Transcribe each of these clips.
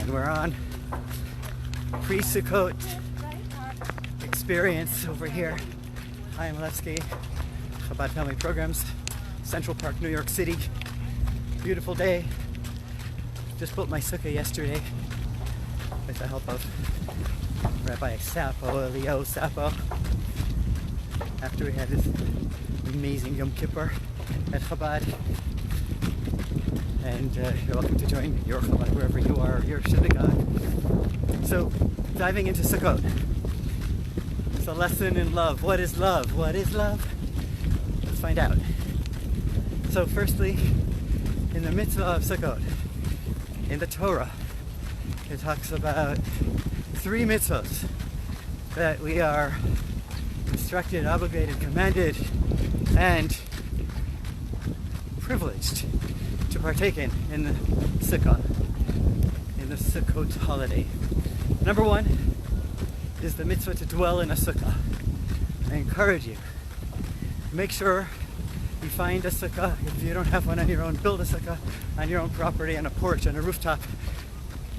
and we're on pre-Sukkot experience over here. Hi, I'm Levsky, Chabad Family Programs, Central Park, New York City. Beautiful day. Just built my sukkah yesterday with the help of Rabbi Sapo, Leo Sapo, after we had this amazing Yom Kippur at Chabad. And you're welcome to join your Chabad wherever you are, your synagogue. So, diving into Sukkot. It's a lesson in love. What is love? What is love? Let's find out. So firstly, in the mitzvah of Sukkot, in the Torah, it talks about 3 mitzvahs that we are instructed, obligated, commanded, and privileged to partake in the Sukkah, in the Sukkot holiday. Number 1 is the mitzvah to dwell in a sukkah. I encourage you, make sure you find a sukkah. If you don't have one on your own, build a sukkah on your own property, on a porch, on a rooftop,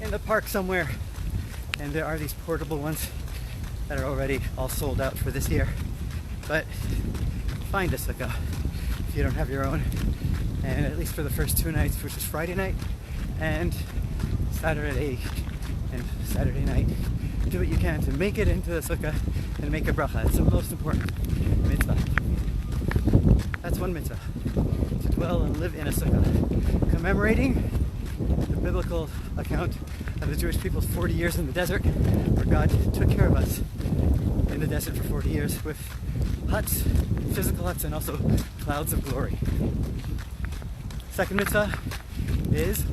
in the park somewhere. And there are these portable ones that are already all sold out for this year. But find a sukkah if you don't have your own. And at least for the first 2 nights, which is Friday night and Saturday night, do what you can to make it into the sukkah and make a bracha. It's the most important mitzvah. That's one mitzvah, to dwell and live in a sukkah, commemorating the biblical account of the Jewish people's 40 years in the desert, where God took care of us in the desert for 40 years with huts, physical huts, and also clouds of glory. Second mitzvah is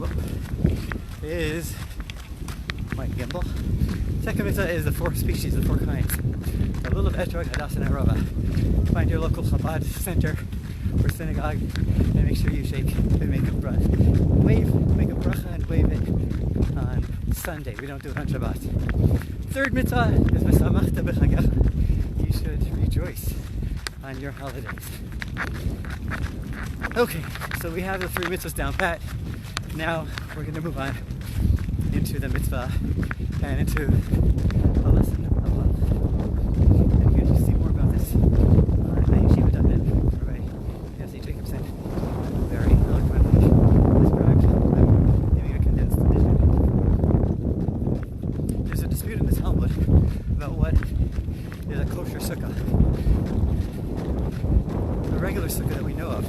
my Gimble. Second mitzvah is the 4 species, the 4 kinds. The lulav, etrog, hadas, and arava. Find your local Chabad center or synagogue and make sure you shake and make a bracha. Make a bracha and wave it on Sunday. We don't do it on Shabbat. Third mitzvah is v'samachta b'chagecha. You should rejoice on your holidays. Okay, so we have the 3 mitzvahs down pat. Now we're going to move on into the mitzvah and into a lesson of love. And you're going to see more about this on the Yeshiva David, Rabbi Yossi Jacobson, very eloquently described. I'm giving a condensed edition. There's a dispute in the Talmud about what is a kosher sukkah. The regular sukkah that we know of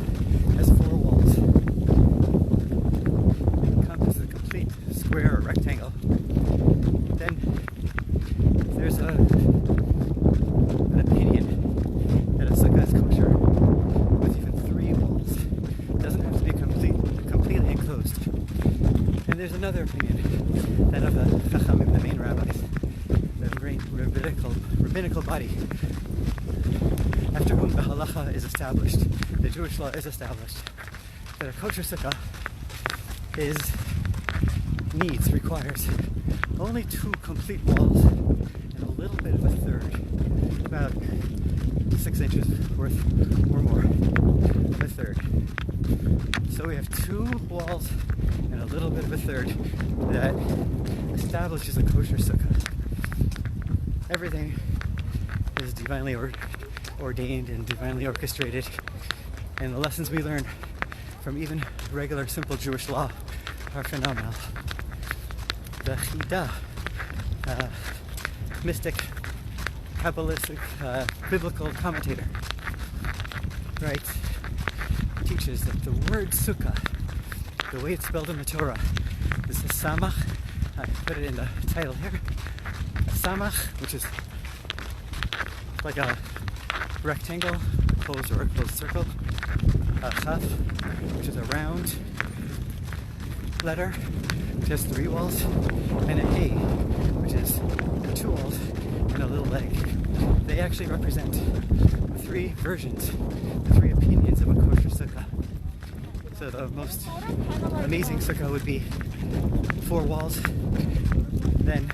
has 4 walls. It encompasses a complete square or rectangle. Then there's an opinion that a sukkah is kosher with even 3 walls. It doesn't have to be completely enclosed. And there's another opinion, that of the Chachamim, the main rabbis, the rabbinical body, after whom the halacha is established, the Jewish law is established, that a kosher sukkah requires only 2 complete walls and a little bit of a third, about 6 inches worth or more of a third. So we have 2 walls and a little bit of a third that establishes a kosher sukkah. Everything is divinely ordained and divinely orchestrated, and the lessons we learn from even regular simple Jewish law are phenomenal. The Chida, mystic, Kabbalistic, biblical commentator, teaches that the word sukkah, the way it's spelled in the Torah, is a samach. I put it in the title here. A samach, which is like a rectangle, a closed or a closed circle. A chaf, which is a round letter, which has 3 walls, and a hey, which is 2 walls and a little leg. They actually represent the 3 versions, the 3 opinions of a kosher sukkah. So the most amazing sukkah would be 4 walls. Then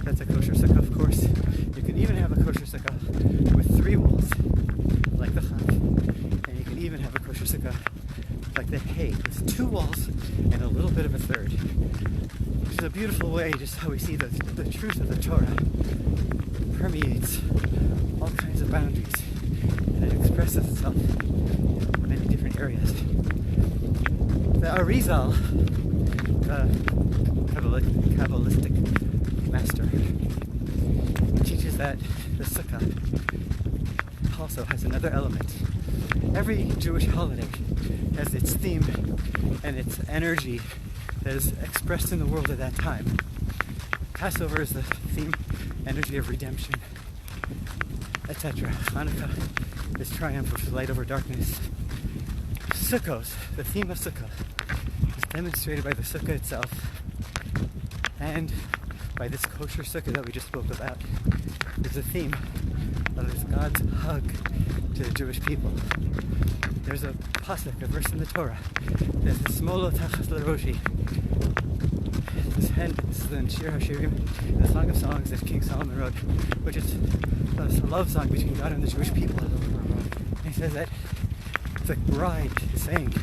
that's a kosher sukkah, of course. You can even have a kosher sukkah with 3 walls, like the chaf. And you can even have a kosher sukkah like the hay, with 2 walls and a little bit of a third, which a beautiful way just how we see the truth of the Torah permeates all kinds of boundaries, and it expresses itself in many different areas. The Arizal, the Kabbalistic master, teaches that the Sukkah also has another element. Every Jewish holiday has its theme and its energy that is expressed in the world at that time. Passover is the theme, energy of redemption, etc. Hanukkah is triumph of light over darkness. Sukkot, the theme of Sukkah, is demonstrated by the Sukkah itself and by this kosher Sukkah that we just spoke about. Is the theme of this God's hug to the Jewish people. There's a pasuk, a verse in the Torah. There's the Smolo Tachas L'Roshi. This is in Shir HaShirim, the Song of Songs that King Solomon wrote, which is a love song between God and the Jewish people. And he says that the bride is saying,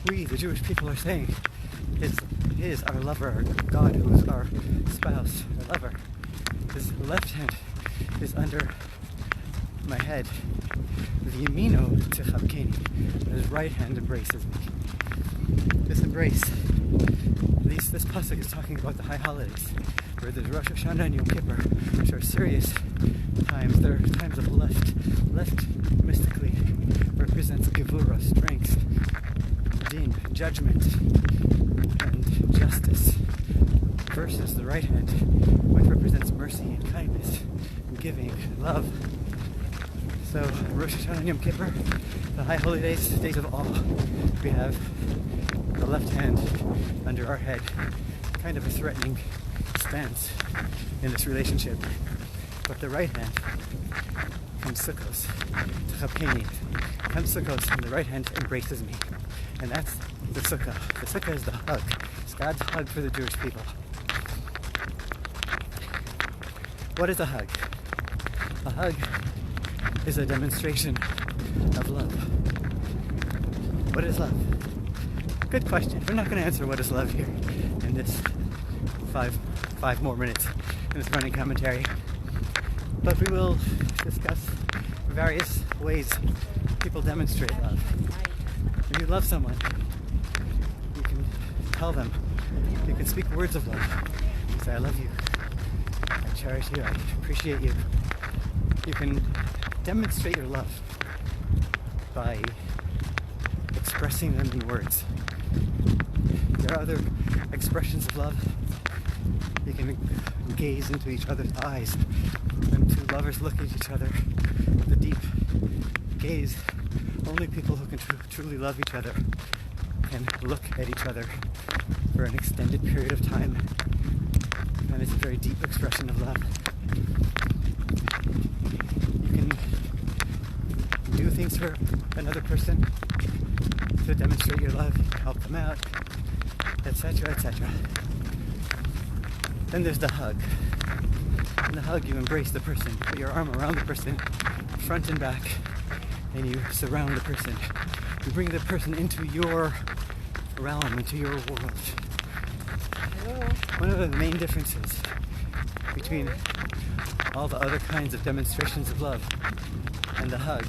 we, the Jewish people, are saying, is our lover, our God, who is our spouse, our lover. His left hand is under my head. V'yamino techabkeni. His right hand embraces me. This embrace, this pasuk is talking about the high holidays, where there's Rosh Hashanah and Yom Kippur, which are serious times. They're times of left. Left mystically represents gevura, strength, din, judgment, and justice, versus the right hand, which represents mercy and kindness, and giving, and love. So Rosh Hashanah and Yom Kippur, the high holy days, days of awe, we have the left hand under our head, kind of a threatening stance in this relationship. But the right hand comes Sukkos, Techabkeni, comes Sukkos, and the right hand embraces me. And that's the Sukkah. The Sukkah is the hug. It's God's hug for the Jewish people. What is a hug? A hug is a demonstration of love. What is love? Good question. We're not going to answer what is love here in this five more minutes in this running commentary. But we will discuss various ways people demonstrate love. When you love someone, you can tell them, you can speak words of love. You say, I love you, I cherish you, I appreciate you. You can demonstrate your love by expressing them in words. There are other expressions of love. You can gaze into each other's eyes. When two lovers look at each other with a deep gaze, only people who can truly love each other can look at each other for an extended period of time. And it's a very deep expression of love. You can do things for another person to demonstrate your love, help them out, etc., etc. Then there's the hug. In the hug, you embrace the person, put your arm around the person, front and back, and you surround the person. You bring the person into your realm, into your world. One of the main differences between all the other kinds of demonstrations of love and the hug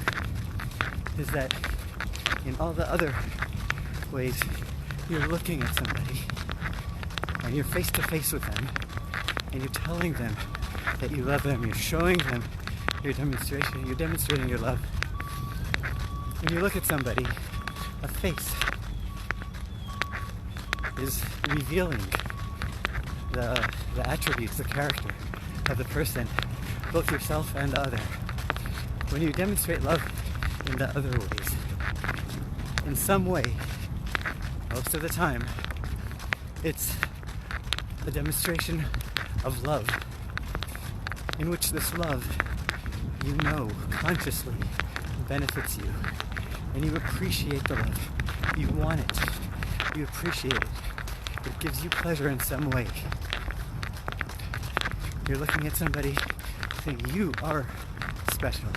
is that in all the other ways, you're looking at somebody and you're face to face with them and you're telling them that you love them, you're showing them your demonstration, you're demonstrating your love. When you look at somebody, a face is revealing the attributes, the character of the person, both yourself and the other. When you demonstrate love in the other ways, in some way, most of the time, it's a demonstration of love, in which this love, you know, consciously benefits you, and you appreciate the love. You want it. You appreciate it. It gives you pleasure in some way. You're looking at somebody saying, you are special.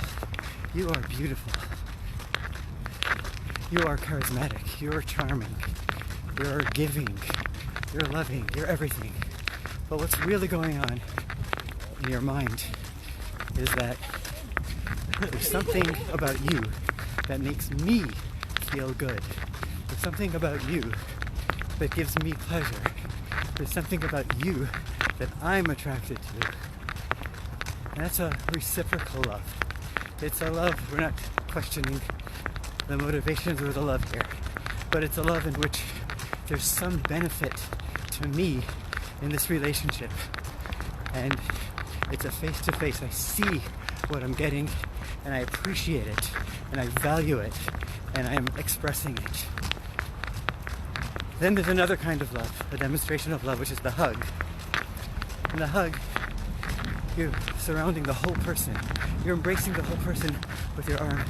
You are beautiful. You are charismatic. You are charming. You're giving. You're loving. You're everything. But what's really going on in your mind is that there's something about you that makes me feel good. There's something about you that gives me pleasure. There's something about you that I'm attracted to. And that's a reciprocal love. It's a love, we're not questioning the motivations or the love here, but it's a love in which there's some benefit to me in this relationship. And it's a face-to-face. I see what I'm getting, and I appreciate it, and I value it, and I am expressing it. Then there's another kind of love, a demonstration of love, which is the hug. In the hug, you're surrounding the whole person. You're embracing the whole person with your arm,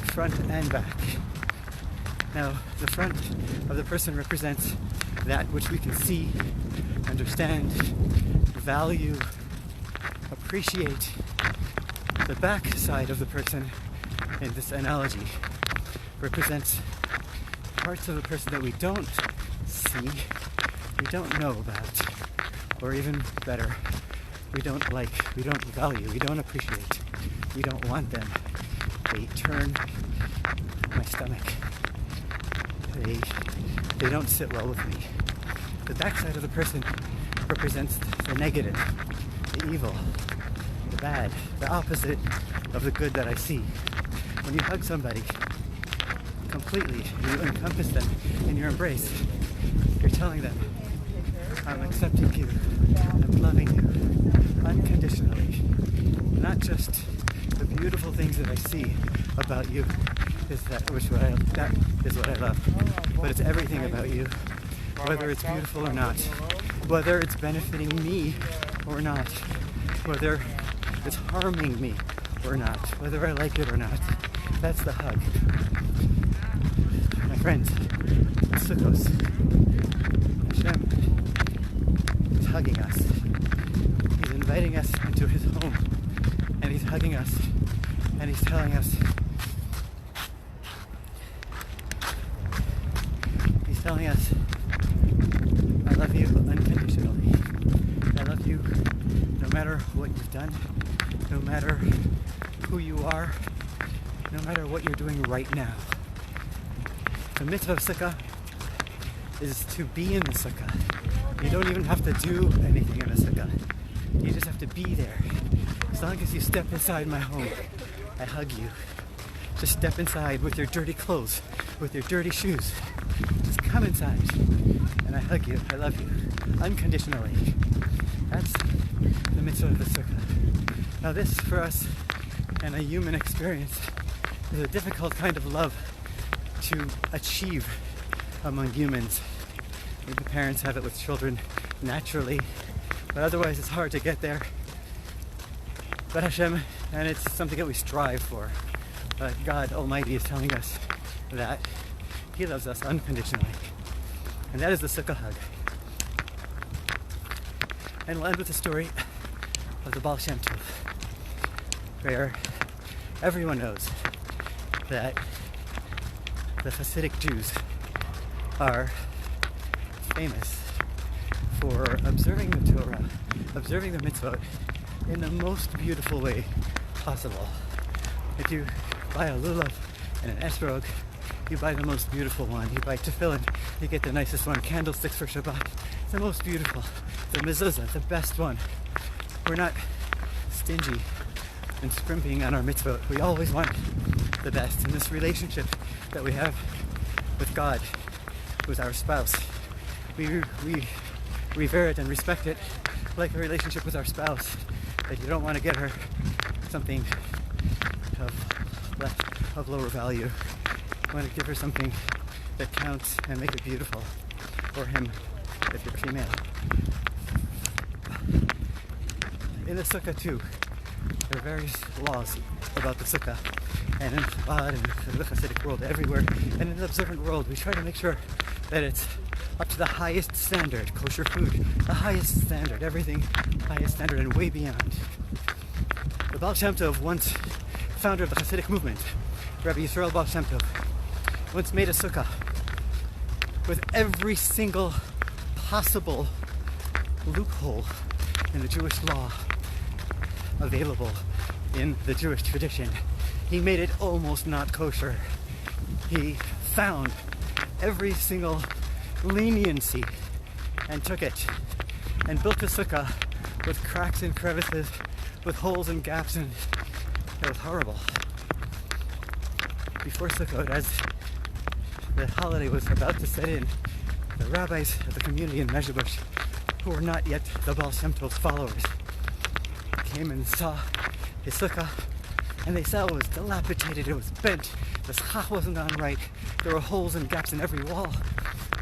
front and back. Now, the front of the person represents that which we can see, understand, value, appreciate. The back side of the person in this analogy represents parts of the person that we don't see, we don't know about, or even better, we don't like, we don't value, we don't appreciate, we don't want them. They turn my stomach. They don't sit well with me. The backside of the person represents the negative, the evil, the bad, the opposite of the good that I see. When you hug somebody completely, you encompass them in your embrace, you're telling them, I'm accepting you, I'm loving you, unconditionally. Not just the beautiful things that I see about you, that is what I love, but it's everything about you, whether it's beautiful or not, whether it's benefiting me or not, whether it's harming me or not, whether I like it or not. That's the hug. My friends, it's Sukkot. Hashem is hugging us. He's inviting us into his home, and he's hugging us, and he's telling us, I love you unconditionally. I love you no matter what you've done, no matter who you are, no matter what you're doing right now. The mitzvah of Sukkah is to be in the Sukkah. You don't even have to do anything in the Sukkah. You just have to be there. As long as you step inside my home, I hug you. Just step inside with your dirty clothes, with your dirty shoes. Just come inside, and I hug you. I love you, unconditionally. That's the mitzvah of the Sukkah. Now this, for us, and a human experience, is a difficult kind of love to achieve among humans. Maybe parents have it with children naturally, but otherwise it's hard to get there. But Hashem, and it's something that we strive for. But God Almighty is telling us that He loves us unconditionally. And that is the Sukkah hug. And we'll end with the story of the Baal Shem Tov, where everyone knows that the Hasidic Jews are famous for observing the Torah, observing the mitzvot in the most beautiful way possible. If you buy a lulav and an esrog, you buy the most beautiful one. You buy tefillin, you get the nicest one. Candlesticks for Shabbat, it's the most beautiful. The mezuzah, the best one. We're not stingy and scrimping on our mitzvot. We always want the best. In this relationship that we have with God, with our spouse, we revere it and respect it like a relationship with our spouse. That you don't want to get her something of lower value. You want to give her something that counts and make it beautiful, or him if you're female. In the Sukkah too, there are various laws about the Sukkah, and in Chabad and in the Hasidic world, everywhere, and in the observant world, we try to make sure that it's up to the highest standard. Kosher food, the highest standard, everything highest standard and way beyond. The Baal Shem Tov, once founder of the Hasidic movement, Rabbi Yisrael Baal Shem Tov, once made a Sukkah with every single possible loophole in the Jewish law available in the Jewish tradition. He made it almost not kosher. He found every single leniency and took it and built a sukkah with cracks and crevices, with holes and gaps, and it was horrible. Before Sukkot, as the holiday was about to set in, the rabbis of the community in Mezhebush, who were not yet the Baal Shem Tov's followers, came and saw his sukkah, and they saw it was dilapidated, it was bent, the schach wasn't on right, there were holes and gaps in every wall.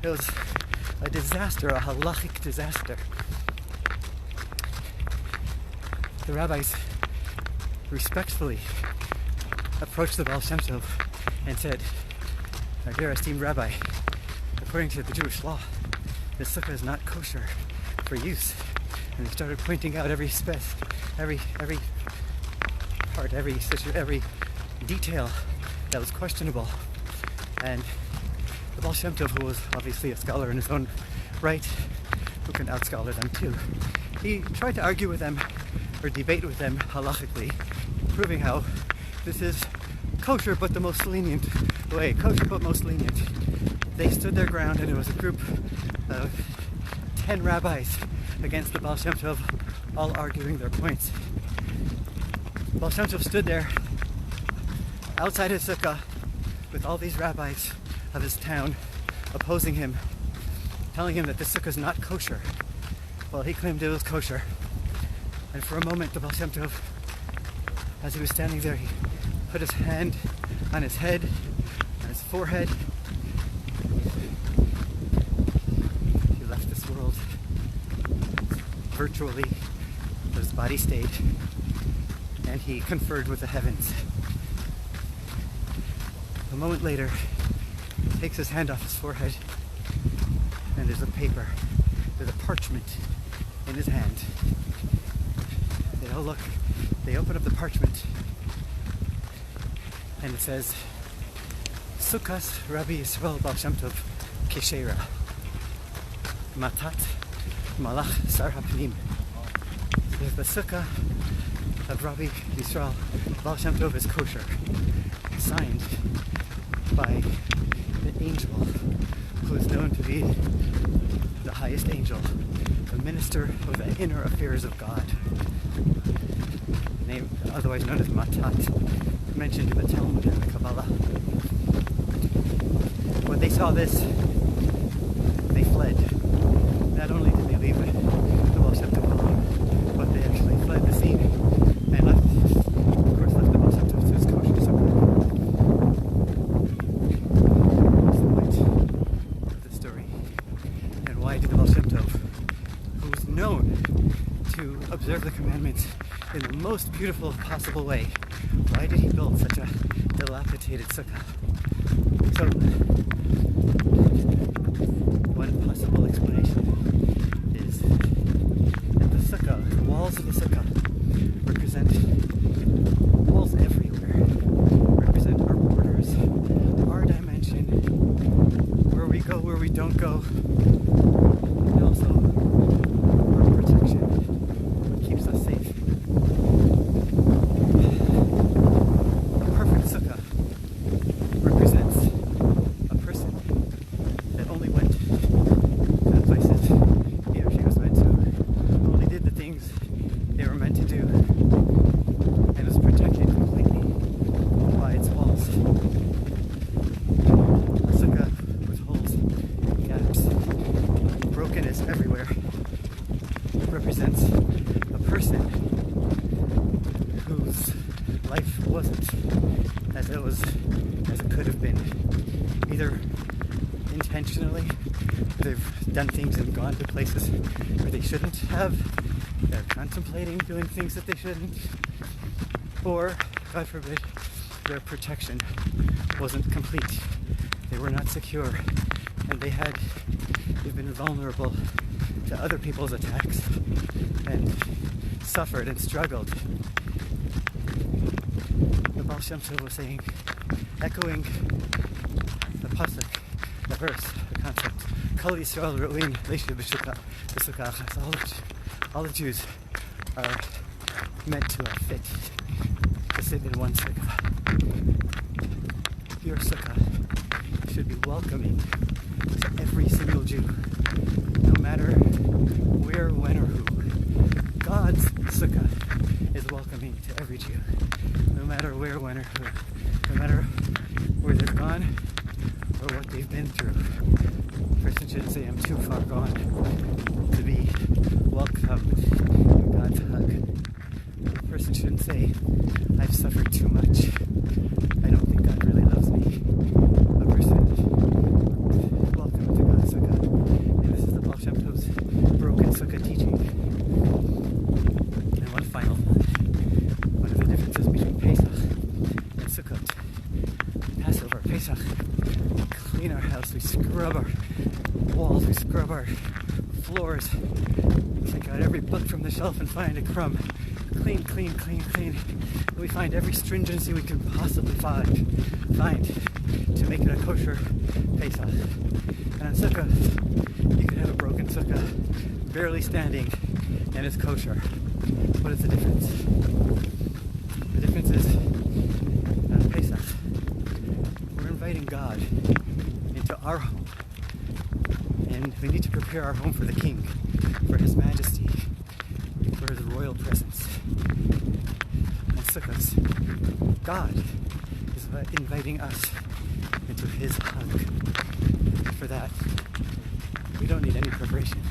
It was a disaster, a halachic disaster. The rabbis respectfully approached the Baal Shem Tov and said, "Our dear esteemed rabbi, according to the Jewish law, this sukkah is not kosher for use." And they started pointing out every part, every detail that was questionable. And the Baal Shem Tov, who was obviously a scholar in his own right, who can out-scholar them too, he tried to argue with them or debate with them halachically, proving how this is kosher but the most lenient way, kosher but most lenient. They stood their ground, and it was a group of 10 rabbis against the Baal Shem Tov, all arguing their points. Baal Shem Tov stood there outside his sukkah with all these rabbis of his town opposing him, telling him that this sukkah is not kosher. Well, he claimed it was kosher. And for a moment, the Baal Shem Tov, as he was standing there, he put his hand on his head, on his forehead. He left this world virtually, but his body stayed, and he conferred with the heavens. A moment later, he takes his hand off his forehead, and there's a paper, there's a parchment in his hand. They all look, they open up the parchment, and it says, Sukkot Rabbi Yisrael Baal Shem Tov Keshera Matat Malach Sar HaPnim. The sukkah of Rabbi Yisrael Baal Shem Tov is kosher, signed by the angel who is known to be the highest angel, the minister of the inner affairs of God, name otherwise known as Matat, mentioned in the Talmud and the Kabbalah. When they saw this, they fled. Not only did they leave the Baal Shem Tov alone, but they actually fled the scene and left the Baal Shem Tov to his kosher sukkah. What's the point of the story? And why did the Baal Shem Tov, who was known to observe the commandments in the most beautiful possible way, why did he build such a dilapidated sukkah? So, one possible explanation is that the sukkah, the walls of the sukkah, represent walls everywhere, represent our borders, our dimension, where we go, where we don't go, and also our protection, what keeps us safe. A perfect sukkah represents a person that only went to the places he or she was meant to, only did the things they were meant to do, and was protected completely by its walls. A sukkah with holes, gaps, brokenness everywhere represents a person whose life wasn't as it could have been. Either intentionally, they've done things and gone to places where they shouldn't have, they're contemplating doing things that they shouldn't, or, God forbid, their protection wasn't complete. They were not secure, and they've been vulnerable to other people's attacks and suffered and struggled. The Baal Shem Tov was saying, echoing the pasuk, the verse, the concept, Kol Yisrael Ru'in Leisha B'Sukkah Achas. All the Jews are meant to fit to sit in one sukkah. Your sukkah should be welcoming to every single Jew, no matter where, when, or who. God's sukkah is welcoming to every Jew, no matter where, when, or who, no matter where they've gone or what they've been through. A person shouldn't say, I'm too far gone to be welcomed in God's hug. A person shouldn't say, I've suffered too much. I don't think God really loves me. A person is welcome to God's sukkah. And this is the Baal Shem Tov's broken sukkah teaching. And one final thought. One of the differences between Pesach and Sukkot. Passover, Pesach, we clean our house, we scrub our walls, we scrub our floors, we take out every book from the shelf and find a crumb. Clean, clean, clean, clean. And we find every stringency we can possibly find to make it a kosher Pesach. And on Sukkah, you can have a broken Sukkah, barely standing, and it's kosher. What is the difference? The difference is, on Pesach, we're inviting God into our home. And we need to prepare our home for the King, for His Majesty, for His royal presence. And Sukkot, God is inviting us into His hug. For that, we don't need any preparation.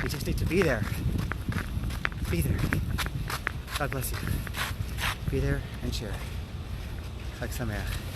We just need to be there. Be there. God bless you. Be there and share. Chag Sameach.